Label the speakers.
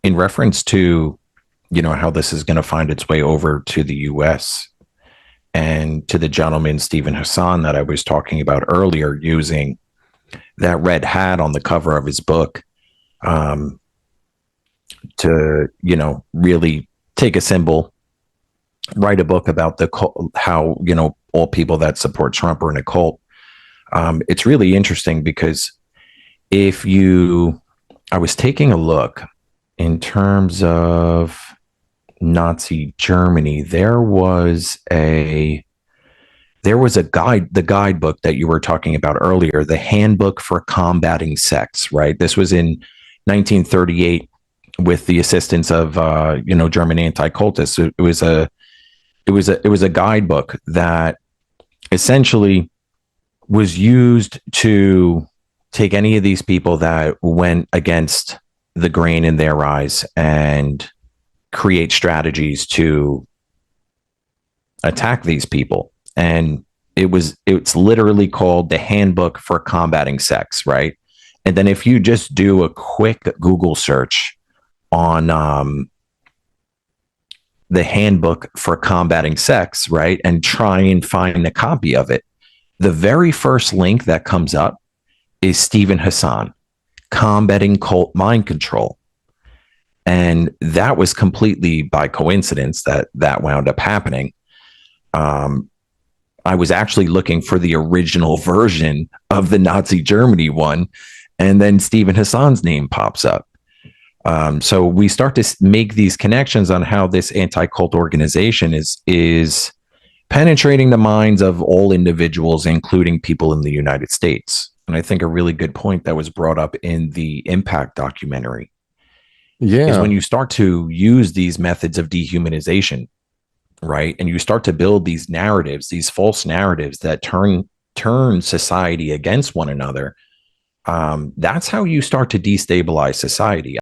Speaker 1: in reference to, how this is going to find its way over to the US and to the gentleman, Stephen Hassan, that I was talking about earlier, using that red hat on the cover of his book, um, to, really take a symbol, write a book about how, all people that support Trump are in a cult. It's really interesting because if you, I was taking a look in terms of Nazi Germany. There was a guide, the guidebook that you were talking about earlier, the Handbook for Combating Sects, right? This was in 1938 with the assistance of German anti-cultists. It was a guidebook that essentially was used to take any of these people that went against the grain in their eyes and create strategies to attack these people. And it's literally called the Handbook for Combating Sects, right? And then if you just do a quick Google search on the Handbook for Combating Sects, right, and try and find a copy of it, the very first link that comes up is Stephen Hassan, Combating Cult Mind Control. And that was completely by coincidence that wound up happening. I was actually looking for the original version of the Nazi Germany one, and then Stephen Hassan's name pops up. So we start to make these connections on how this anti-cult organization is penetrating the minds of all individuals, including people in the United States. And I think a really good point that was brought up in the Impact documentary is
Speaker 2: Yeah.
Speaker 1: when you start to use these methods of dehumanization, right? And you start to build these narratives, these false narratives that turn society against one another. That's how you start to destabilize society.